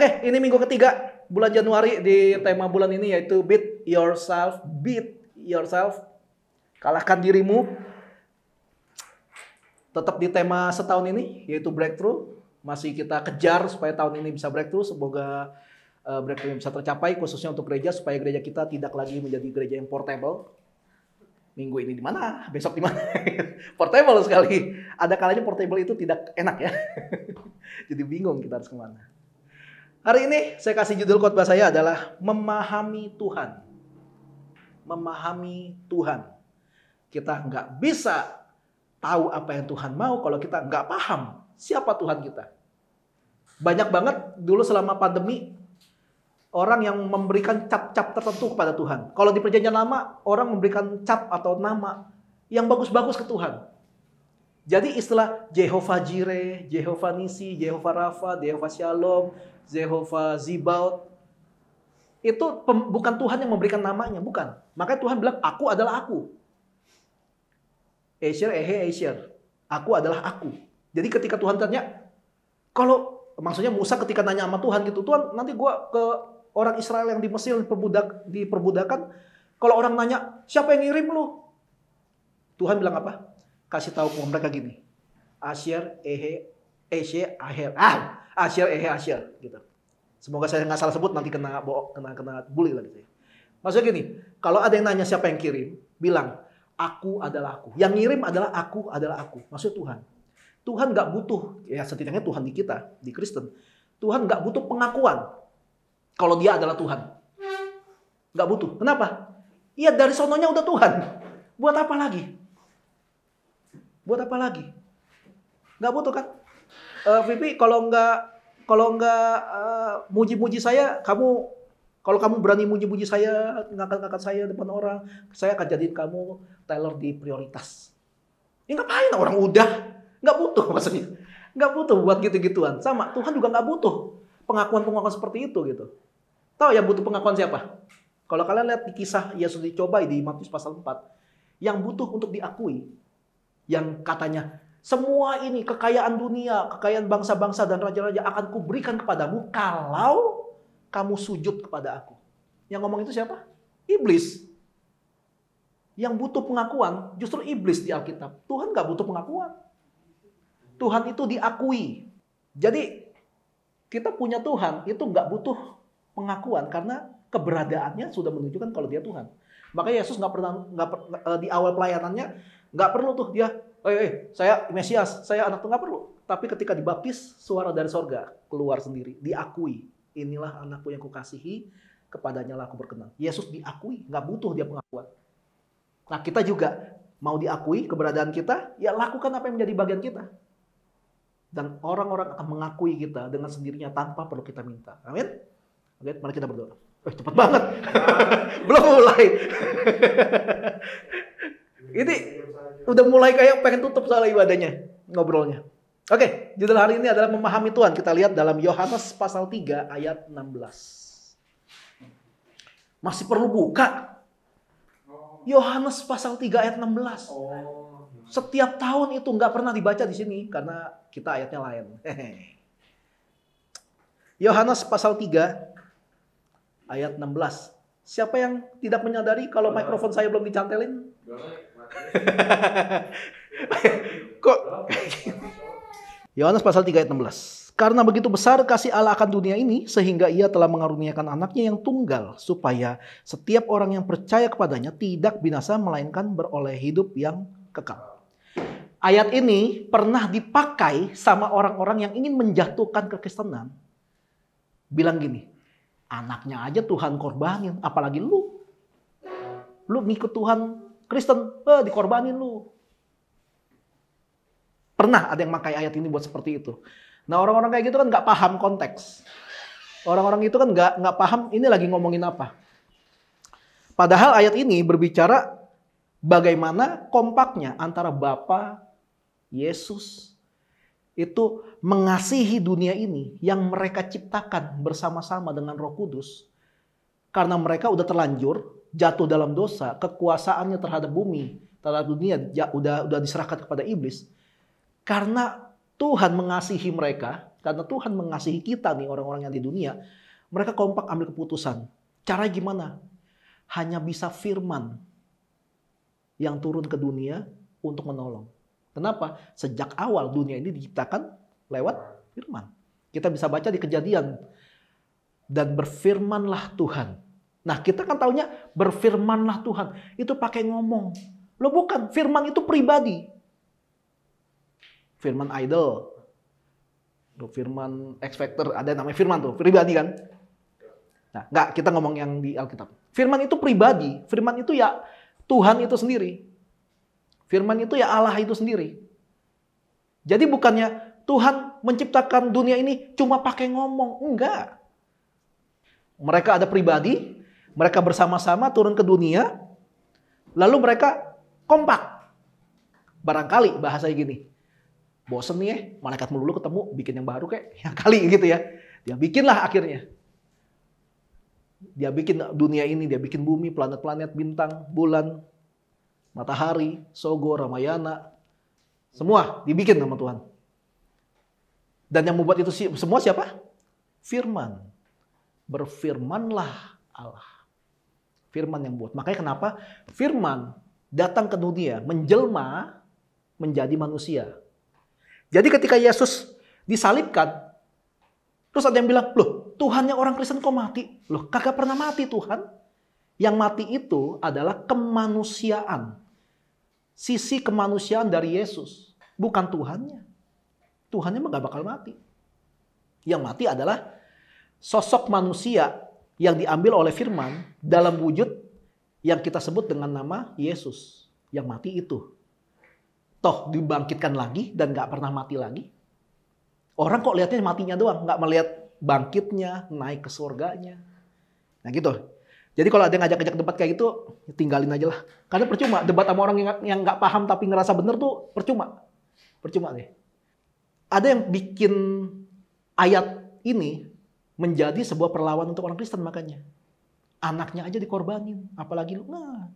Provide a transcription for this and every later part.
Oke, ini minggu ketiga bulan Januari di tema bulan ini yaitu beat yourself, kalahkan dirimu. Tetap di tema setahun ini yaitu breakthrough. Masih kita kejar supaya tahun ini bisa breakthrough. Semoga breakthrough bisa tercapai khususnya untuk gereja supaya gereja kita tidak lagi menjadi gereja yang portable. Minggu ini di mana? Besok di mana? Portable sekali. Ada kalanya portable itu tidak enak ya. Jadi bingung kita harus kemana. Hari ini saya kasih judul khotbah saya adalah memahami Tuhan. Memahami Tuhan. Kita nggak bisa tahu apa yang Tuhan mau kalau kita nggak paham siapa Tuhan kita. Banyak banget dulu selama pandemi orang yang memberikan cap-cap tertentu kepada Tuhan. Kalau di Perjanjian Lama, orang memberikan cap atau nama yang bagus-bagus ke Tuhan. Jadi istilah Jehovah Jireh, Jehovah Nisi, Jehovah Rafa, Jehovah Shalom, Jehovah Zibaut, itu bukan Tuhan yang memberikan namanya, bukan. Makanya Tuhan bilang, aku adalah aku. Esher, Ehe, Esher. Aku adalah aku. Jadi ketika Tuhan tanya, maksudnya Musa ketika nanya sama Tuhan gitu, Tuhan nanti gua ke orang Israel yang di Mesir diperbudakan, kalau orang nanya, siapa yang ngirim lu? Tuhan bilang apa? Kasih tahu ke mereka gini. Asher, Ehe, Eshe, Aher. Asher, Ehe, Asher. Gitu. Semoga saya nggak salah sebut, nanti kena bully lagi. Maksudnya gini, kalau ada yang nanya siapa yang kirim, bilang, aku adalah aku. Yang ngirim adalah aku. Maksudnya Tuhan. Tuhan nggak butuh, ya setidaknya Tuhan di kita, di Kristen. Tuhan nggak butuh pengakuan. Kalau dia adalah Tuhan. Nggak butuh. Kenapa? Iya dari sononya udah Tuhan. Buat apa lagi? Nggak butuh kan? Vivi, kalau nggak muji-muji saya, kalau kamu berani muji-muji saya, ngangkat-ngangkat saya depan orang, saya akan jadiin kamu Taylor di prioritas. Ya ngapain orang udah? Nggak butuh maksudnya. Nggak butuh buat gitu-gituan. Sama, Tuhan juga nggak butuh pengakuan-pengakuan seperti itu gitu. Tahu yang butuh pengakuan siapa? Kalau kalian lihat di kisah Yesus dicobai di Matius pasal 4, yang butuh untuk diakui, yang katanya, semua ini kekayaan dunia, kekayaan bangsa-bangsa dan raja-raja akan kuberikan kepadamu kalau kamu sujud kepada aku. Yang ngomong itu siapa? Iblis. Yang butuh pengakuan justru iblis di Alkitab. Tuhan nggak butuh pengakuan. Tuhan itu diakui. Jadi kita punya Tuhan itu nggak butuh pengakuan karena keberadaannya sudah menunjukkan kalau dia Tuhan. Makanya Yesus di awal pelayanannya nggak perlu tuh dia, saya Mesias, saya anak Tuhan, nggak perlu. Tapi ketika dibaptis, suara dari sorga keluar sendiri, diakui. Inilah anakku yang kukasihi, kepadanya lah aku berkenan. Yesus diakui, nggak butuh dia pengakuan. Nah kita juga mau diakui keberadaan kita, ya lakukan apa yang menjadi bagian kita. Dan orang-orang akan mengakui kita dengan sendirinya tanpa perlu kita minta. Amin. Oke, mari kita berdoa. Cepet banget. Belum mulai. Ini udah mulai kayak pengen tutup soal ibadahnya, ngobrolnya. Oke, judul hari ini adalah memahami Tuhan. Kita lihat dalam Yohanes pasal 3 ayat 16. Masih perlu buka. Yohanes pasal 3 ayat 16. Setiap tahun itu nggak pernah dibaca di sini karena kita ayatnya lain. Yohanes pasal 3 ayat 16. Siapa yang tidak menyadari kalau mikrofon saya belum dicantelin? Kok? Yohanes pasal 3 ayat 16. Karena begitu besar kasih Allah akan dunia ini sehingga ia telah mengaruniakan anaknya yang tunggal supaya setiap orang yang percaya kepadanya tidak binasa melainkan beroleh hidup yang kekal. Ayat ini pernah dipakai sama orang-orang yang ingin menjatuhkan kekristenan. Bilang gini, anaknya aja Tuhan korbanin, apalagi lu. Lu ngikut Tuhan Kristen, dikorbanin lu. Pernah ada yang pakai ayat ini buat seperti itu. Nah orang-orang kayak gitu kan nggak paham konteks. Orang-orang itu kan nggak paham ini lagi ngomongin apa. Padahal ayat ini berbicara bagaimana kompaknya antara Bapa, Yesus itu mengasihi dunia ini yang mereka ciptakan bersama-sama dengan Roh Kudus. Karena mereka udah terlanjur jatuh dalam dosa, kekuasaannya terhadap bumi, terhadap dunia udah diserahkan kepada iblis. Karena Tuhan mengasihi mereka, Karena Tuhan mengasihi kita nih, orang-orang yang di dunia. Mereka kompak ambil keputusan. Caranya gimana? Hanya bisa firman yang turun ke dunia untuk menolong. Kenapa? Sejak awal dunia ini diciptakan lewat firman. Kita bisa baca di Kejadian. Dan berfirmanlah Tuhan. Nah, kita kan taunya berfirmanlah Tuhan. Itu pakai ngomong. Loh bukan, firman itu pribadi. Firman idol. Firman X Factor, ada namanya firman tuh, pribadi kan? Nah, enggak, kita ngomong yang di Alkitab. Firman itu pribadi. Firman itu ya Tuhan itu sendiri. Firman itu ya Allah itu sendiri. Jadi bukannya Tuhan menciptakan dunia ini cuma pakai ngomong. Enggak. Mereka ada pribadi. Mereka bersama-sama turun ke dunia. Lalu mereka kompak. Barangkali bahasanya gini. Bosen nih ya, malaikat melulu ketemu. Bikin yang baru kayak. Ya kali gitu ya. Dia bikinlah akhirnya. Dia bikin dunia ini. Dia bikin bumi, planet-planet, bintang, bulan, matahari, Sogo, Ramayana. Semua dibikin sama Tuhan. Dan yang membuat itu semua siapa? Firman. Berfirmanlah Allah. Firman yang buat. Makanya kenapa firman datang ke dunia, menjelma menjadi manusia. Jadi ketika Yesus disalibkan, terus ada yang bilang, loh Tuhannya orang Kristen kok mati? Loh kagak pernah mati Tuhan. Yang mati itu adalah kemanusiaan. Sisi kemanusiaan dari Yesus. Bukan Tuhannya. Tuhannya mah gak bakal mati. Yang mati adalah sosok manusia yang diambil oleh firman dalam wujud yang kita sebut dengan nama Yesus. Yang mati itu. Toh dibangkitkan lagi dan gak pernah mati lagi. Orang kok lihatnya matinya doang. Gak melihat bangkitnya, naik ke surganya. Nah gitu. Jadi kalau ada yang ngajak-ngajak debat kayak gitu, tinggalin aja lah. Karena percuma. Debat sama orang yang gak paham tapi ngerasa bener tuh percuma. Percuma deh. Ada yang bikin ayat ini menjadi sebuah perlawanan untuk orang Kristen makanya. Anaknya aja dikorbanin. Apalagi lu. Nah,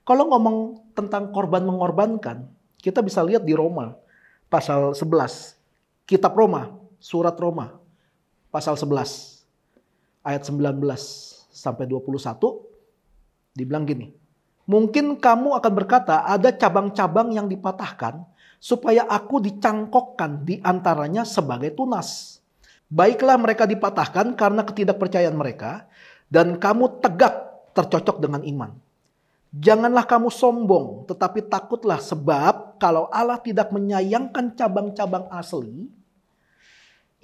kalau ngomong tentang korban mengorbankan, kita bisa lihat di Roma pasal 11. Kitab Roma, surat Roma pasal 11 ayat 19 sampai 21 dibilang gini. Mungkin kamu akan berkata ada cabang-cabang yang dipatahkan supaya aku dicangkokkan di antaranya sebagai tunas. Baiklah mereka dipatahkan karena ketidakpercayaan mereka dan kamu tegak tercocok dengan iman. Janganlah kamu sombong tetapi takutlah sebab kalau Allah tidak menyayangkan cabang-cabang asli,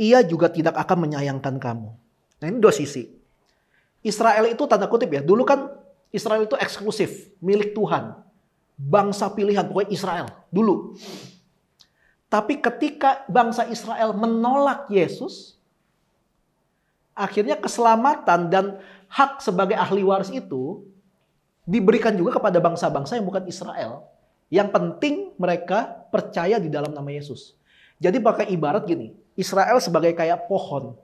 Ia juga tidak akan menyayangkan kamu. Nah ini dua sisi. Israel itu tanda kutip ya, dulu kan Israel itu eksklusif, milik Tuhan. Bangsa pilihan, pokoknya Israel dulu. Tapi ketika bangsa Israel menolak Yesus, akhirnya keselamatan dan hak sebagai ahli waris itu diberikan juga kepada bangsa-bangsa yang bukan Israel. Yang penting mereka percaya di dalam nama Yesus. Jadi pakai ibarat gini, Israel sebagai kayak pohon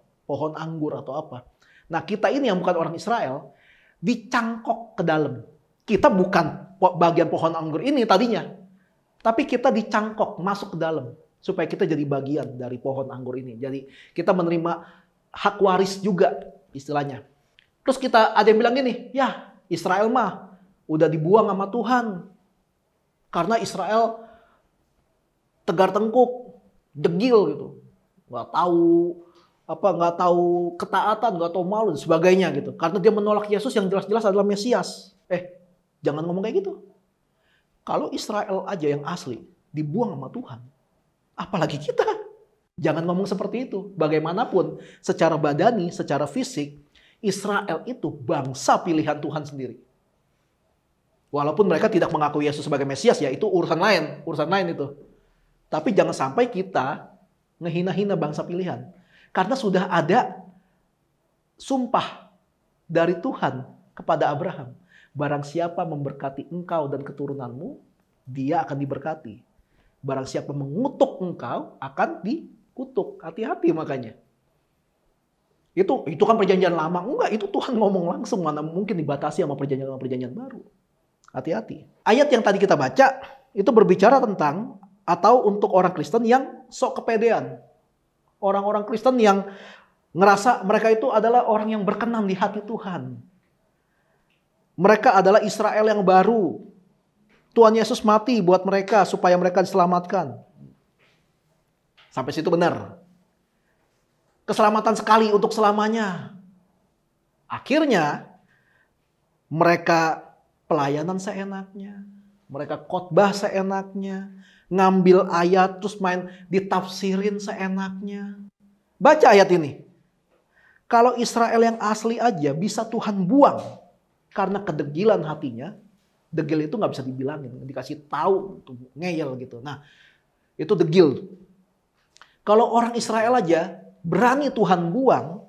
anggur atau apa. Nah kita ini yang bukan orang Israel, dicangkok ke dalam. Kita bukan bagian pohon anggur ini tadinya. Tapi kita dicangkok, masuk ke dalam. Supaya kita jadi bagian dari pohon anggur ini. Jadi kita menerima hak waris juga istilahnya. Terus ada yang bilang gini, ya Israel mah udah dibuang sama Tuhan. Karena Israel tegar tengkuk, degil gitu. Nggak tahu ketaatan, nggak tahu malu dan sebagainya gitu. Karena dia menolak Yesus yang jelas-jelas adalah Mesias. Jangan ngomong kayak gitu. Kalau Israel aja yang asli dibuang sama Tuhan, apalagi kita. Jangan ngomong seperti itu. Bagaimanapun secara badani, secara fisik, Israel itu bangsa pilihan Tuhan sendiri. Walaupun mereka tidak mengakui Yesus sebagai Mesias, ya itu urusan lain itu. Tapi jangan sampai kita ngehina-hina bangsa pilihan. Karena sudah ada sumpah dari Tuhan kepada Abraham. Barang siapa memberkati engkau dan keturunanmu, dia akan diberkati. Barang siapa mengutuk engkau, akan dikutuk. Hati-hati makanya. Itu kan perjanjian lama. Enggak, itu Tuhan ngomong langsung. Mana mungkin dibatasi sama perjanjian baru. Hati-hati. Ayat yang tadi kita baca, itu berbicara tentang, atau untuk orang Kristen yang sok kepedean. Orang-orang Kristen yang ngerasa mereka itu adalah orang yang berkenan di hati Tuhan. Mereka adalah Israel yang baru. Tuhan Yesus mati buat mereka supaya mereka diselamatkan. Sampai situ benar. Keselamatan sekali untuk selamanya. Akhirnya mereka pelayanan seenaknya. Mereka khotbah seenaknya. Ngambil ayat terus main ditafsirin seenaknya. Baca ayat ini. Kalau Israel yang asli aja bisa Tuhan buang karena kedegilan hatinya. Degil itu nggak bisa dibilangin, dikasih tahu, ngeyel gitu. Nah, itu degil. Kalau orang Israel aja berani Tuhan buang,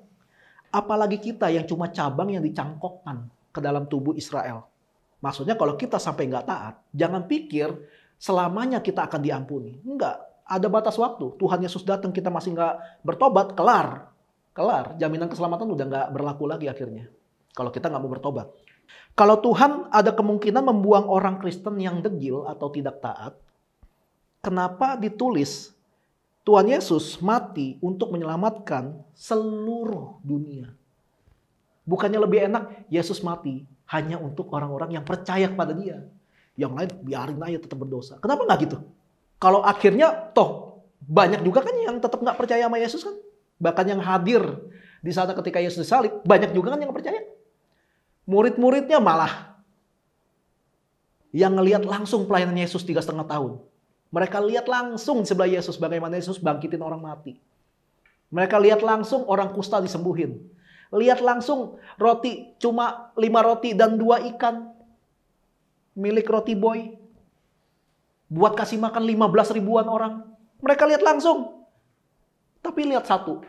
apalagi kita yang cuma cabang yang dicangkokkan ke dalam tubuh Israel. Maksudnya kalau kita sampai nggak taat, jangan pikir selamanya kita akan diampuni. Enggak, ada batas waktu. Tuhan Yesus datang, kita masih nggak bertobat, kelar. Kelar, jaminan keselamatan udah nggak berlaku lagi akhirnya. Kalau kita nggak mau bertobat. Kalau Tuhan ada kemungkinan membuang orang Kristen yang degil atau tidak taat, kenapa ditulis Tuhan Yesus mati untuk menyelamatkan seluruh dunia? Bukannya lebih enak Yesus mati hanya untuk orang-orang yang percaya kepada Dia. Yang lain biarin aja tetap berdosa. Kenapa nggak gitu? Kalau akhirnya toh banyak juga kan yang tetap nggak percaya sama Yesus kan? Bahkan yang hadir di sana ketika Yesus disalib, banyak juga kan yang percaya. Murid-muridnya malah yang ngelihat langsung pelayanan Yesus 3,5 tahun. Mereka lihat langsung di sebelah Yesus bagaimana Yesus bangkitin orang mati. Mereka lihat langsung orang kusta disembuhin. Lihat langsung roti cuma 5 roti dan 2 ikan milik Roti Boy. Buat kasih makan 15 ribuan orang. Mereka lihat langsung. Tapi lihat satu.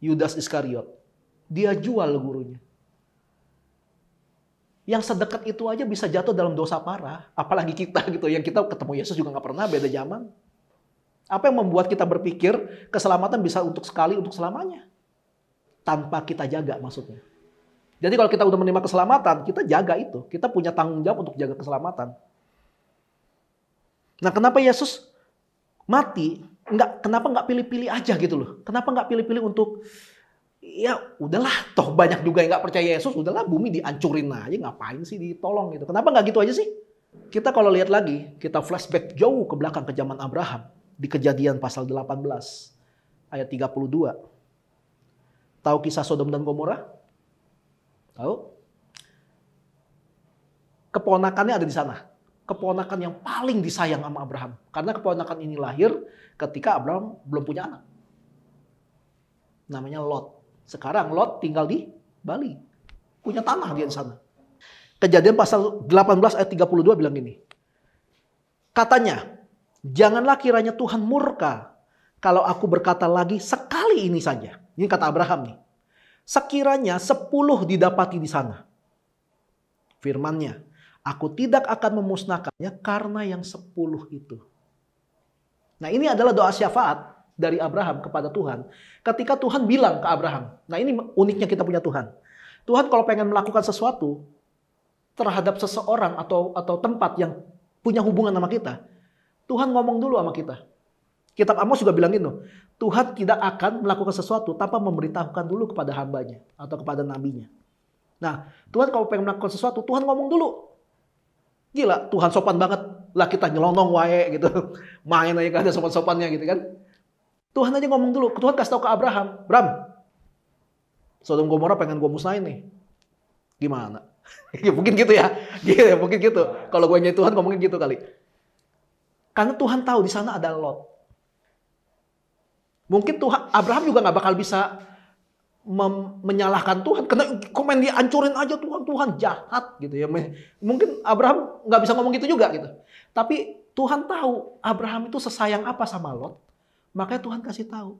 Yudas Iskariot. Dia jual gurunya. Yang sedekat itu aja bisa jatuh dalam dosa parah. Apalagi kita gitu. Yang kita ketemu Yesus juga gak pernah, beda zaman. Apa yang membuat kita berpikir keselamatan bisa untuk sekali, untuk selamanya? Tanpa kita jaga maksudnya. Jadi kalau kita udah menerima keselamatan, kita jaga itu. Kita punya tanggung jawab untuk jaga keselamatan. Nah, kenapa Yesus mati? Kenapa nggak pilih-pilih aja gitu loh? Kenapa nggak pilih-pilih untuk ya udahlah, toh banyak juga yang nggak percaya Yesus, udahlah bumi dihancurin aja, ngapain sih ditolong gitu? Kenapa nggak gitu aja sih? Kita kalau lihat lagi, kita flashback jauh ke belakang ke zaman Abraham di Kejadian pasal 18 ayat 32. Tahu kisah Sodom dan Gomora? Tahu? Keponakannya ada di sana. Keponakan yang paling disayang sama Abraham. Karena keponakan ini lahir ketika Abraham belum punya anak. Namanya Lot. Sekarang Lot tinggal di Bali. Punya tanah dia di sana. Kejadian pasal 18 ayat 32 bilang gini. Katanya, janganlah kiranya Tuhan murka kalau aku berkata lagi sekali ini saja. Ini kata Abraham nih. Sekiranya 10 didapati di sana. Firman-Nya. Aku tidak akan memusnahkannya karena yang 10 itu. Nah, ini adalah doa syafaat dari Abraham kepada Tuhan. Ketika Tuhan bilang ke Abraham. Nah, ini uniknya kita punya Tuhan. Tuhan kalau pengen melakukan sesuatu terhadap seseorang atau tempat yang punya hubungan sama kita, Tuhan ngomong dulu sama kita. Kitab Amos juga bilang gitu. Tuhan tidak akan melakukan sesuatu tanpa memberitahukan dulu kepada hambanya atau kepada nabinya. Nah, Tuhan kalau pengen melakukan sesuatu, Tuhan ngomong dulu. Gila, Tuhan sopan banget. Lah kita nyelonong wae gitu. Main aja gak ada sopan-sopannya gitu kan. Tuhan aja ngomong dulu. Tuhan kasih tahu ke Abraham. Bram, Sodom Gomora pengen gue musnahin nih. Gimana? Ya, mungkin gitu ya. Gitu, mungkin gitu. Kalau gue nyai Tuhan ngomongin gitu kali. Karena Tuhan tahu di sana ada Lot. Mungkin Tuhan, Abraham juga gak bakal bisa menyalahkan Tuhan karena komen dia hancurin aja Tuhan jahat gitu ya. Mungkin Abraham nggak bisa ngomong gitu juga gitu. Tapi Tuhan tahu Abraham itu sesayang apa sama Lot, makanya Tuhan kasih tahu.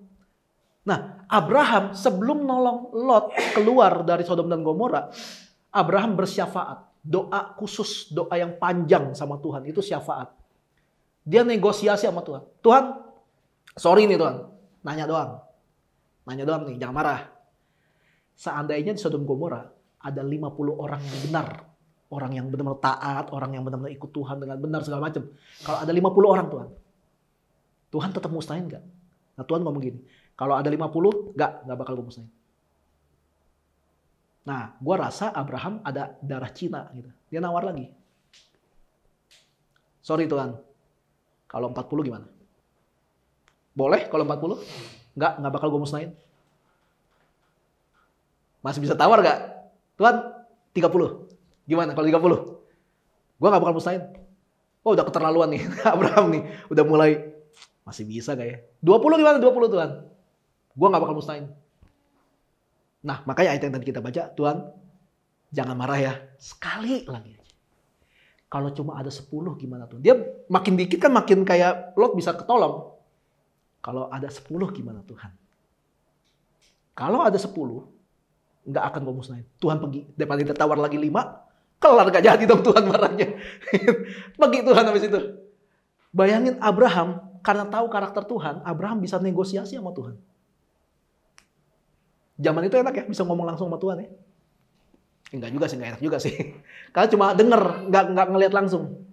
Nah, Abraham sebelum nolong Lot keluar dari Sodom dan Gomora, Abraham bersyafaat, doa khusus, doa yang panjang sama Tuhan, itu syafaat. Dia negosiasi sama Tuhan. Tuhan, sorry nih Tuhan, nanya doang nih, jangan marah. Seandainya di Sodom Gomora ada 50 orang yang benar. Orang yang benar-benar taat, orang yang benar-benar ikut Tuhan dengan benar segala macam. Kalau ada 50 orang Tuhan tetap musnahin gak? Nah Tuhan ngomong gini, kalau ada 50, nggak bakal gue musnahin. Nah, gue rasa Abraham ada darah Cina gitu. Dia nawar lagi. Sorry Tuhan, kalau 40 gimana? Boleh kalau 40? Nggak bakal gue musnahin. Masih bisa tawar nggak? Tuhan, 30. Gimana kalau 30? Gue nggak bakal musnahin. Oh udah keterlaluan nih, Abraham nih. Udah mulai, masih bisa gak ya? 20 gimana? 20 Tuhan. Gue nggak bakal musnahin. Nah makanya ayat yang tadi kita baca, Tuhan jangan marah ya. Sekali lagi. Kalau cuma ada 10 gimana Tuhan? Dia makin dikit kan makin kayak Lot bisa ketolong. Kalau ada 10 gimana Tuhan? Kalau ada 10, nggak akan gue musnahin. Tuhan pergi. Daripada kita tawar lagi 5, kelar gak jadi dong Tuhan marahnya. Pergi Tuhan habis itu. Bayangin Abraham, karena tahu karakter Tuhan, Abraham bisa negosiasi sama Tuhan. Zaman itu enak ya, bisa ngomong langsung sama Tuhan ya. Enggak juga sih, enggak enak juga sih. Karena cuma denger, nggak ngelihat langsung.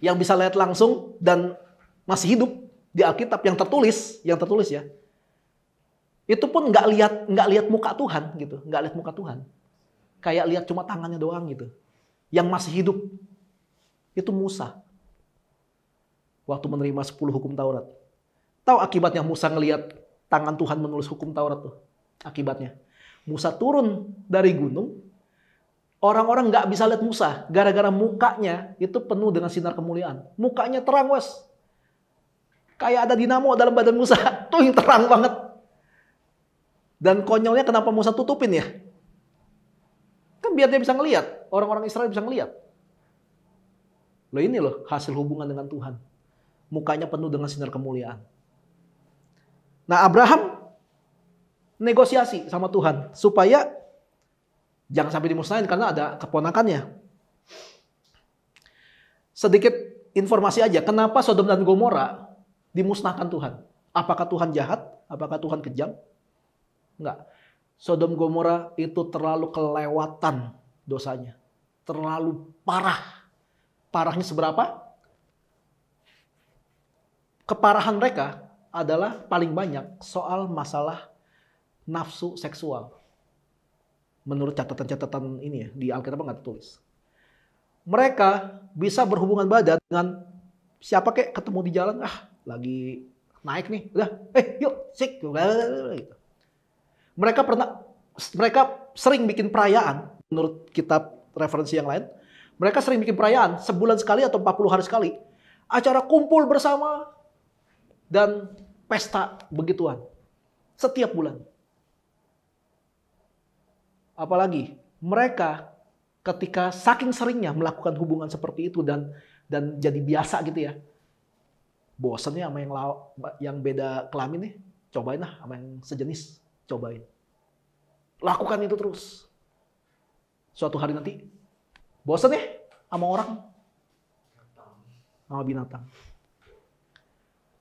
Yang bisa lihat langsung dan masih hidup di Alkitab yang tertulis ya. Itu pun nggak lihat muka Tuhan gitu, nggak lihat muka Tuhan. Kayak lihat cuma tangannya doang gitu. Yang masih hidup itu Musa. Waktu menerima 10 hukum Taurat. Tahu akibatnya Musa ngelihat tangan Tuhan menulis hukum Taurat tuh? Akibatnya Musa turun dari gunung. Orang-orang nggak bisa lihat Musa gara-gara mukanya itu penuh dengan sinar kemuliaan. Mukanya terang wes. Kayak ada dinamo dalam badan Musa. Tuh yang terang banget. Dan konyolnya kenapa Musa tutupin ya? Kan biar dia bisa ngelihat. Orang-orang Israel bisa ngelihat. Loh ini loh hasil hubungan dengan Tuhan. Mukanya penuh dengan sinar kemuliaan. Nah Abraham negosiasi sama Tuhan. Supaya jangan sampai dimusnahin karena ada keponakannya. Sedikit informasi aja. Kenapa Sodom dan Gomora dimusnahkan Tuhan? Apakah Tuhan jahat? Apakah Tuhan kejam? Enggak. Sodom Gomora itu terlalu kelewatan dosanya. Terlalu parah. Parahnya seberapa? Keparahan mereka adalah paling banyak soal masalah nafsu seksual. Menurut catatan-catatan ini ya, di Alkitab nggak tertulis. Mereka bisa berhubungan badan dengan siapa kek ketemu di jalan, lagi naik nih, udah, yuk, sik, gitu. Mereka sering bikin perayaan, menurut kitab referensi yang lain, mereka sering bikin perayaan sebulan sekali atau 40 hari sekali. Acara kumpul bersama dan pesta begituan. Setiap bulan. Apalagi mereka ketika saking seringnya melakukan hubungan seperti itu dan jadi biasa gitu ya. Bosannya sama yang beda kelamin nih, cobain lah sama yang sejenis, cobain. Lakukan itu terus. Suatu hari nanti bosan ya sama orang, sama binatang.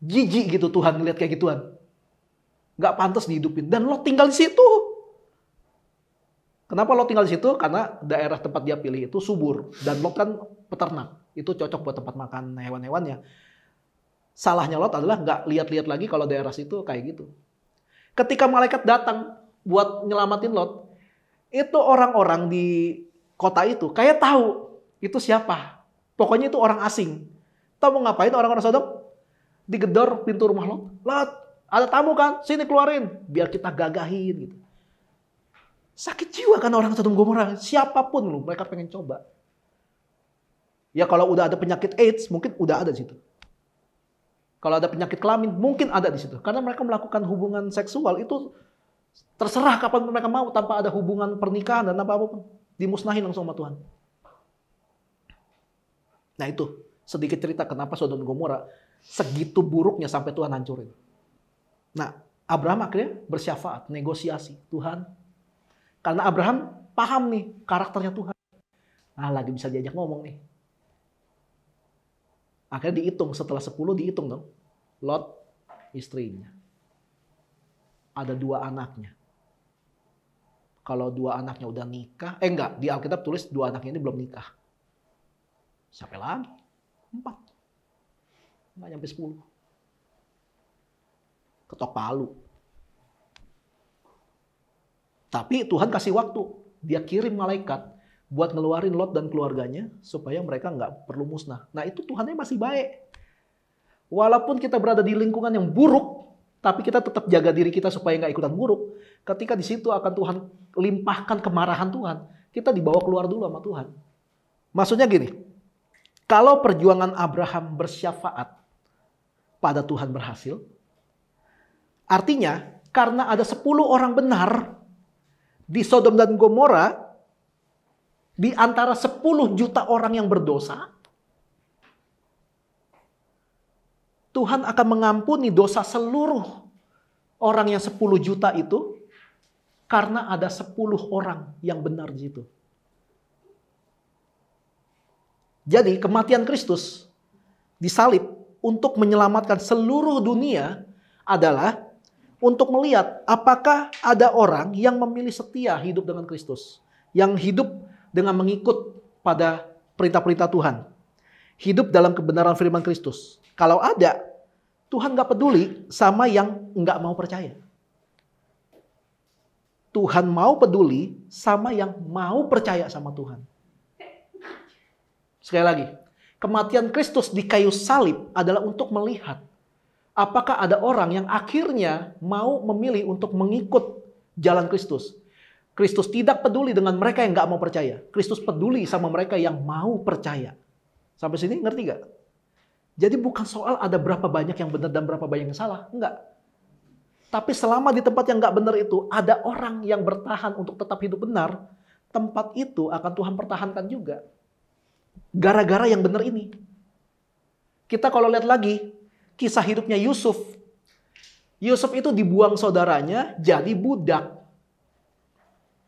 Jijik gitu Tuhan ngeliat kayak gituan. Gak pantas dihidupin. Dan lo tinggal di situ. Kenapa lo tinggal di situ? Karena daerah tempat dia pilih itu subur. Dan Lot kan peternak. Itu cocok buat tempat makan hewan-hewannya. Salahnya Lot adalah nggak lihat-lihat lagi kalau daerah situ kayak gitu. Ketika malaikat datang buat nyelamatin Lot, itu orang-orang di kota itu kayak tahu itu siapa. Pokoknya itu orang asing. Tahu mau ngapain orang-orang Sodom? Digedor pintu rumah Lot. Lot, ada tamu kan? Sini keluarin. Biar kita gagahin gitu. Sakit jiwa kan orang Sodom Gomora. Siapapun lu, mereka pengen coba. Ya kalau udah ada penyakit AIDS, mungkin udah ada di situ. Kalau ada penyakit kelamin, mungkin ada di situ. Karena mereka melakukan hubungan seksual itu terserah kapan mereka mau tanpa ada hubungan pernikahan dan apa-apapun. Dimusnahin langsung sama Tuhan. Nah itu sedikit cerita kenapa Sodom Gomora segitu buruknya sampai Tuhan hancurin. Nah Abraham akhirnya bersyafaat, negosiasi. Tuhan, karena Abraham paham nih karakternya Tuhan. Lagi bisa diajak ngomong nih. Akhirnya dihitung, setelah 10 dihitung dong. Lot, istrinya. Ada 2 anaknya. Kalau 2 anaknya udah nikah, enggak, di Alkitab tulis 2 anaknya ini belum nikah. Siapa lagi? 4. Enggak nyampe 10. ketok palu. Tapi Tuhan kasih waktu. Dia kirim malaikat buat ngeluarin Lot dan keluarganya supaya mereka nggak perlu musnah. Nah itu Tuhannya masih baik. Walaupun kita berada di lingkungan yang buruk, tapi kita tetap jaga diri kita supaya nggak ikutan buruk. Ketika di situ akan Tuhan limpahkan kemarahan Tuhan, kita dibawa keluar dulu sama Tuhan. Maksudnya gini, kalau perjuangan Abraham bersyafaat pada Tuhan berhasil, artinya karena ada 10 orang benar di Sodom dan Gomora, di antara 10 juta orang yang berdosa, Tuhan akan mengampuni dosa seluruh orang yang 10 juta itu karena ada 10 orang yang benar di situ. Jadi kematian Kristus disalib untuk menyelamatkan seluruh dunia adalah untuk melihat apakah ada orang yang memilih setia hidup dengan Kristus. Yang hidup dengan mengikut pada perintah-perintah Tuhan. Hidup dalam kebenaran firman Kristus. Kalau ada, Tuhan gak peduli sama yang gak mau percaya. Tuhan mau peduli sama yang mau percaya sama Tuhan. Sekali lagi, kematian Kristus di kayu salib adalah untuk melihat apakah ada orang yang akhirnya mau memilih untuk mengikut jalan Kristus. Kristus tidak peduli dengan mereka yang gak mau percaya. Kristus peduli sama mereka yang mau percaya. Sampai sini ngerti gak? Jadi bukan soal ada berapa banyak yang benar dan berapa banyak yang salah. Enggak. Tapi selama di tempat yang gak benar itu ada orang yang bertahan untuk tetap hidup benar, tempat itu akan Tuhan pertahankan juga. Gara-gara yang benar ini. Kita kalau lihat lagi kisah hidupnya Yusuf. Yusuf itu dibuang saudaranya jadi budak.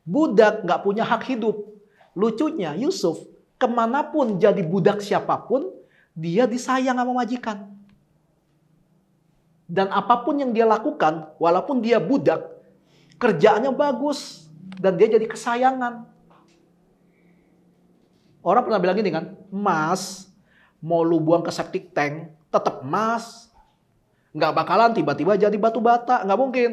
Budak gak punya hak hidup. Lucunya Yusuf kemanapun jadi budak siapapun, dia disayang sama majikan. Dan apapun yang dia lakukan, walaupun dia budak, kerjaannya bagus. Dan dia jadi kesayangan. Orang pernah bilang gini kan, emas mau lu buang ke septic tank, tetap emas. Nggak bakalan tiba-tiba jadi batu bata, nggak mungkin.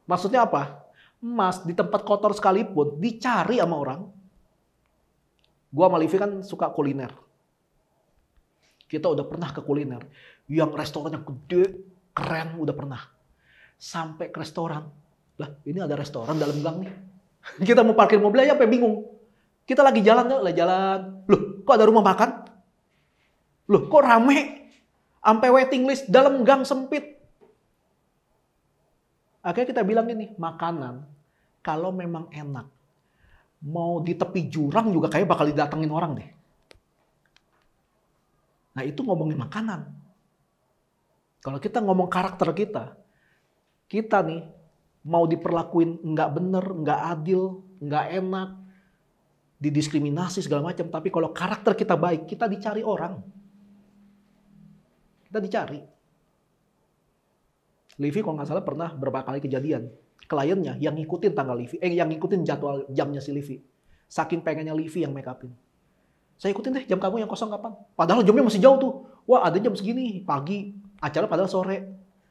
Maksudnya apa? Emas di tempat kotor sekalipun dicari sama orang. Gua sama Livi kan suka kuliner. Kita udah pernah ke kuliner. Yang restorannya gede, keren, udah pernah. Sampai ke restoran. Lah, ini ada restoran dalam gang nih. Kita mau parkir mobil aja sampai bingung. Kita lagi jalan, jalan. Loh, kok ada rumah makan? Loh, kok rame? Sampai waiting list dalam gang sempit. Akhirnya kita bilang ini, makanan kalau memang enak, mau di tepi jurang juga kayak bakal didatengin orang deh. Nah itu ngomongin makanan. Kalau kita ngomong karakter kita nih mau diperlakuin nggak bener, nggak adil, nggak enak, didiskriminasi segala macam. Tapi kalau karakter kita baik, kita dicari orang. Kita dicari. Livi kalau nggak salah pernah berapa kali kejadian. Kliennya yang ngikutin tanggal Livi, yang ngikutin jadwal jamnya si Livi. Saking pengennya Livi yang make upin. Saya ikutin deh jam kamu yang kosong kapan. Padahal jamnya masih jauh tuh. Wah ada jam segini, pagi. Acara padahal sore.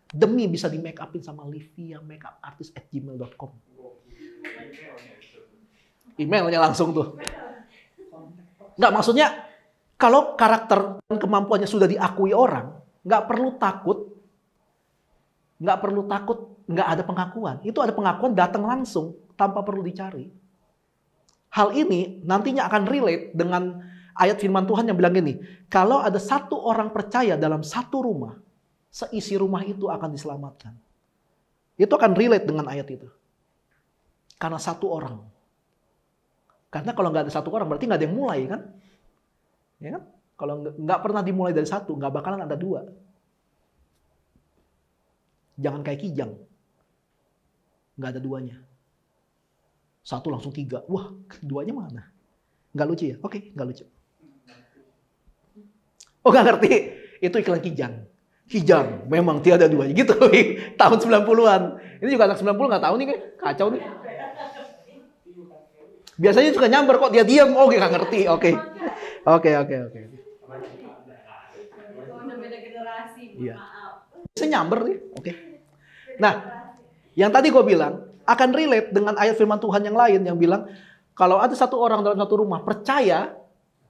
Demi bisa di make upin sama Livi yang makeupartist@gmail.com. Emailnya langsung tuh. Nggak, maksudnya kalau karakter dan kemampuannya sudah diakui orang, nggak perlu takut, nggak ada pengakuan. Itu ada pengakuan datang langsung tanpa perlu dicari. Hal ini nantinya akan relate dengan ayat firman Tuhan yang bilang gini, kalau ada satu orang percaya dalam satu rumah, seisi rumah itu akan diselamatkan. Itu akan relate dengan ayat itu. Karena satu orang. Karena kalau nggak ada satu orang berarti nggak ada yang mulai kan? Ya kan? Kalau nggak pernah dimulai dari satu, nggak bakalan ada dua. Jangan kayak Kijang. Nggak ada duanya. Satu langsung tiga. Wah, duanya mana? Nggak lucu ya? Oke, nggak lucu. Oh, nggak ngerti. Itu iklan Kijang. Kijang, memang tiada duanya. Gitu, tahun 90-an. Ini juga anak 90 nggak tahu nih, kacau nih. Biasanya suka nyamber kok, dia diam. Oh, nggak ngerti. Oke. Beda generasi, Iya. maaf. Saya nyamber nih. Oke. Nah, yang tadi gue bilang akan relate dengan ayat firman Tuhan yang lain yang bilang kalau ada satu orang dalam satu rumah percaya,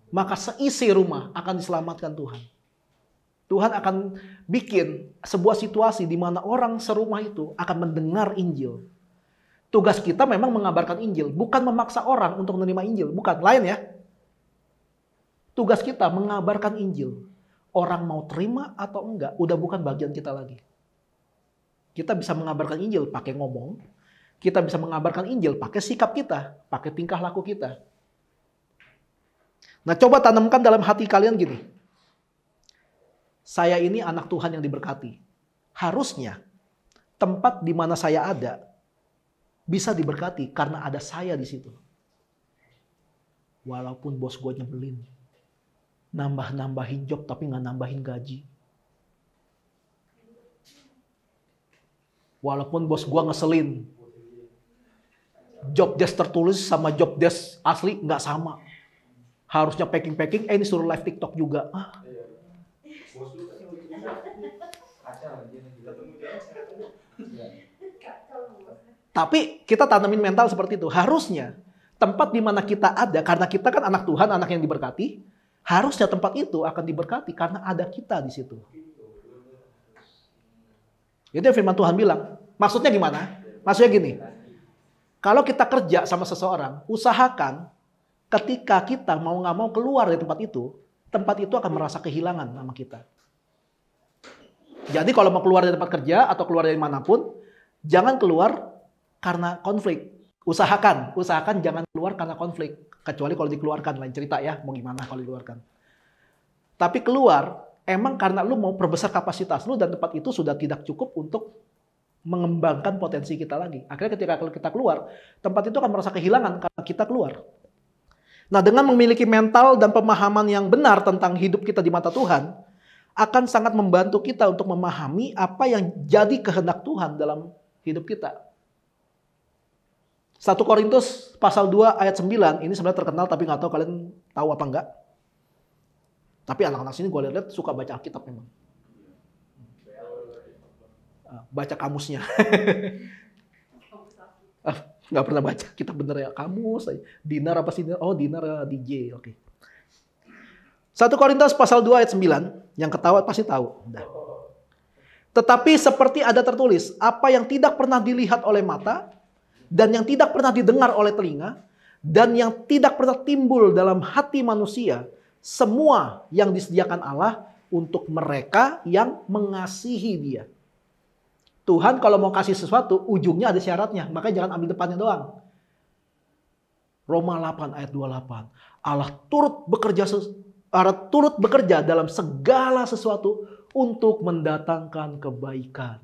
maka seisi rumah akan diselamatkan Tuhan. Tuhan akan bikin sebuah situasi di mana orang serumah itu akan mendengar Injil. Tugas kita memang mengabarkan Injil, bukan memaksa orang untuk menerima Injil, bukan, lain ya. Tugas kita mengabarkan Injil. Orang mau terima atau enggak, udah bukan bagian kita lagi. Kita bisa mengabarkan Injil pakai ngomong, kita bisa mengabarkan Injil pakai sikap kita, pakai tingkah laku kita. Nah, coba tanamkan dalam hati kalian gini. Saya ini anak Tuhan yang diberkati. Harusnya tempat di mana saya ada bisa diberkati karena ada saya di situ. Walaupun bos gue nyebelin, nambah-nambahin job tapi nggak nambahin gaji. Walaupun bos gue ngeselin, job desk tertulis sama job desk asli nggak sama. Harusnya packing-packing, ini suruh live TikTok juga. Tapi kita tanamin mental seperti itu. Harusnya tempat di mana kita ada, karena kita kan anak Tuhan, anak yang diberkati, harusnya tempat itu akan diberkati karena ada kita di situ. Itu yang firman Tuhan bilang. Maksudnya gimana? Maksudnya gini. Kalau kita kerja sama seseorang, usahakan ketika kita mau nggak mau keluar dari tempat itu akan merasa kehilangan sama kita. Jadi kalau mau keluar dari tempat kerja atau keluar dari manapun, jangan keluar karena konflik. Usahakan jangan keluar karena konflik. Kecuali kalau dikeluarkan, lain cerita ya, mau gimana kalau dikeluarkan. Tapi keluar, emang karena lu mau perbesar kapasitas lu dan tempat itu sudah tidak cukup untuk mengembangkan potensi kita lagi. Akhirnya ketika kita keluar, tempat itu akan merasa kehilangan karena kita keluar. Nah, dengan memiliki mental dan pemahaman yang benar tentang hidup kita di mata Tuhan, akan sangat membantu kita untuk memahami apa yang jadi kehendak Tuhan dalam hidup kita. 1 Korintus pasal 2 ayat 9, ini sebenarnya terkenal tapi nggak tahu kalian tahu apa enggak. Tapi anak-anak sini gue lihat suka baca Alkitab memang. Baca kamusnya. Nggak pernah baca kitab bener ya, kamus. Dinar apa sih? Oh, Dinar DJ, oke. 1 Korintus pasal 2 ayat 9, yang ketawa pasti tahu. Udah. Tetapi seperti ada tertulis, apa yang tidak pernah dilihat oleh mata, dan yang tidak pernah didengar oleh telinga, dan yang tidak pernah timbul dalam hati manusia, semua yang disediakan Allah untuk mereka yang mengasihi Dia. Tuhan kalau mau kasih sesuatu, ujungnya ada syaratnya. Makanya jangan ambil depannya doang. Roma 8 ayat 28. Allah turut bekerja dalam segala sesuatu untuk mendatangkan kebaikan.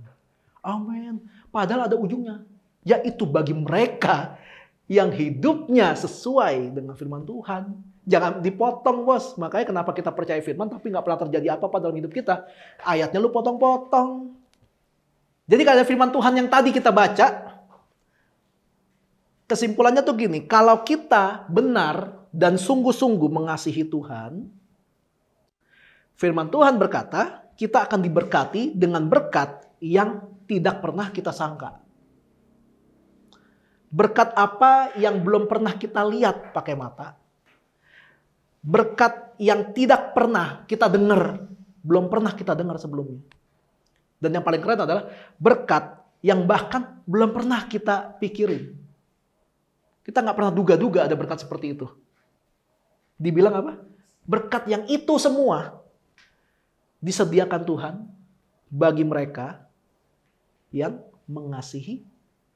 Amin. Padahal ada ujungnya. Yaitu bagi mereka yang hidupnya sesuai dengan firman Tuhan. Jangan dipotong, bos. Makanya kenapa kita percaya firman tapi nggak pernah terjadi apa-apa dalam hidup kita. Ayatnya lu potong-potong. Jadi kalau firman Tuhan yang tadi kita baca, kesimpulannya tuh gini, kalau kita benar dan sungguh-sungguh mengasihi Tuhan, firman Tuhan berkata, kita akan diberkati dengan berkat yang tidak pernah kita sangka. Berkat apa yang belum pernah kita lihat pakai mata. Berkat yang tidak pernah kita dengar, belum pernah kita dengar sebelumnya. Dan yang paling keren adalah berkat yang bahkan belum pernah kita pikirin. Kita nggak pernah duga-duga ada berkat seperti itu. Dibilang apa? Berkat yang itu semua disediakan Tuhan bagi mereka yang mengasihi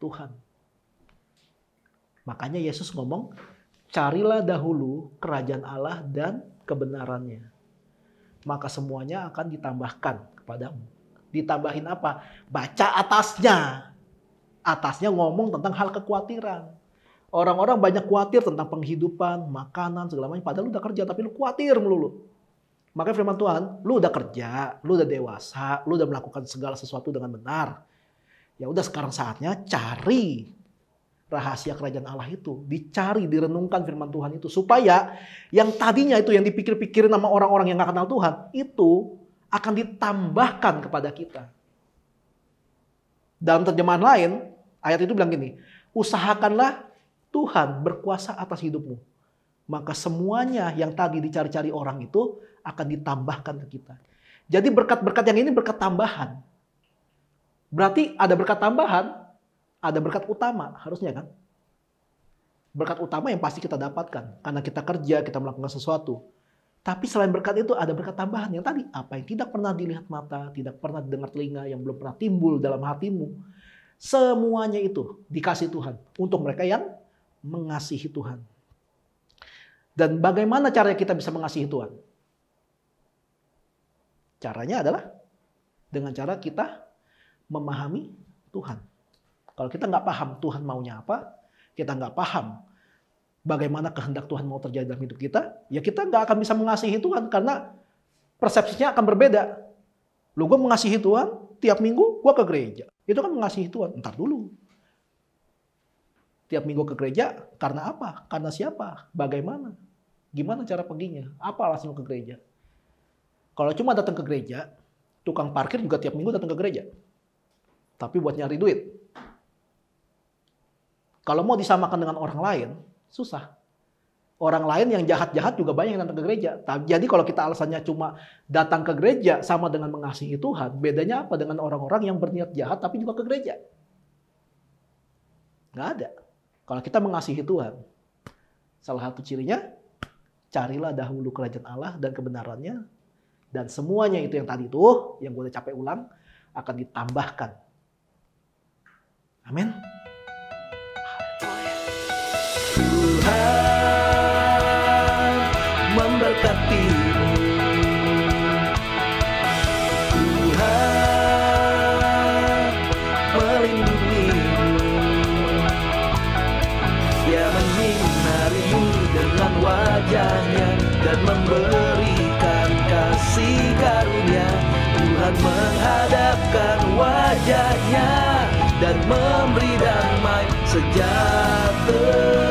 Tuhan. Makanya Yesus ngomong, carilah dahulu kerajaan Allah dan kebenarannya. Maka semuanya akan ditambahkan kepadamu. Ditambahin apa? Baca atasnya. Atasnya ngomong tentang hal kekhawatiran. Orang-orang banyak khawatir tentang penghidupan, makanan, segala macam. Padahal lu udah kerja, tapi lu khawatir melulu. Makanya firman Tuhan, lu udah kerja, lu udah dewasa, lu udah melakukan segala sesuatu dengan benar. Ya udah sekarang saatnya cari rahasia kerajaan Allah itu. Dicari, direnungkan firman Tuhan itu. Supaya yang tadinya itu yang dipikir-pikirin sama orang-orang yang gak kenal Tuhan, itu akan ditambahkan kepada kita. Dalam terjemahan lain, ayat itu bilang gini, usahakanlah Tuhan berkuasa atas hidupmu. Maka semuanya yang tadi dicari-cari orang itu akan ditambahkan ke kita. Jadi berkat-berkat yang ini berkat tambahan. Berarti ada berkat tambahan, ada berkat utama, harusnya kan? Berkat utama yang pasti kita dapatkan. Karena kita kerja, kita melakukan sesuatu. Tapi selain berkat itu ada berkat tambahan yang tadi. Apa yang tidak pernah dilihat mata, tidak pernah didengar telinga, yang belum pernah timbul dalam hatimu. Semuanya itu dikasih Tuhan. Untuk mereka yang mengasihi Tuhan. Dan bagaimana caranya kita bisa mengasihi Tuhan? Caranya adalah dengan cara kita memahami Tuhan. Kalau kita nggak paham Tuhan maunya apa, kita nggak paham bagaimana kehendak Tuhan mau terjadi dalam hidup kita, ya kita nggak akan bisa mengasihi Tuhan karena persepsinya akan berbeda. Lu gue mengasihi Tuhan, tiap minggu gue ke gereja. Itu kan mengasihi Tuhan. Entar dulu. Tiap minggu ke gereja karena apa? Karena siapa? Bagaimana? Gimana cara perginya? Apa alasan lu ke gereja? Kalau cuma datang ke gereja, tukang parkir juga tiap minggu datang ke gereja. Tapi buat nyari duit. Kalau mau disamakan dengan orang lain, susah. Orang lain yang jahat-jahat juga banyak yang datang ke gereja. Jadi kalau kita alasannya cuma datang ke gereja sama dengan mengasihi Tuhan, bedanya apa dengan orang-orang yang berniat jahat tapi juga ke gereja? Nggak ada. Kalau kita mengasihi Tuhan, salah satu cirinya, carilah dahulu kerajaan Allah dan kebenarannya, dan semuanya itu yang tadi itu, yang gue udah capek ulang, akan ditambahkan. Amin. Tuhan memberkatimu. Tuhan melindungimu. Dia menyinarimu dengan wajahnya dan memberikan kasih karunia. Tuhan menghadapkan wajahnya dan memberi damai sejahtera.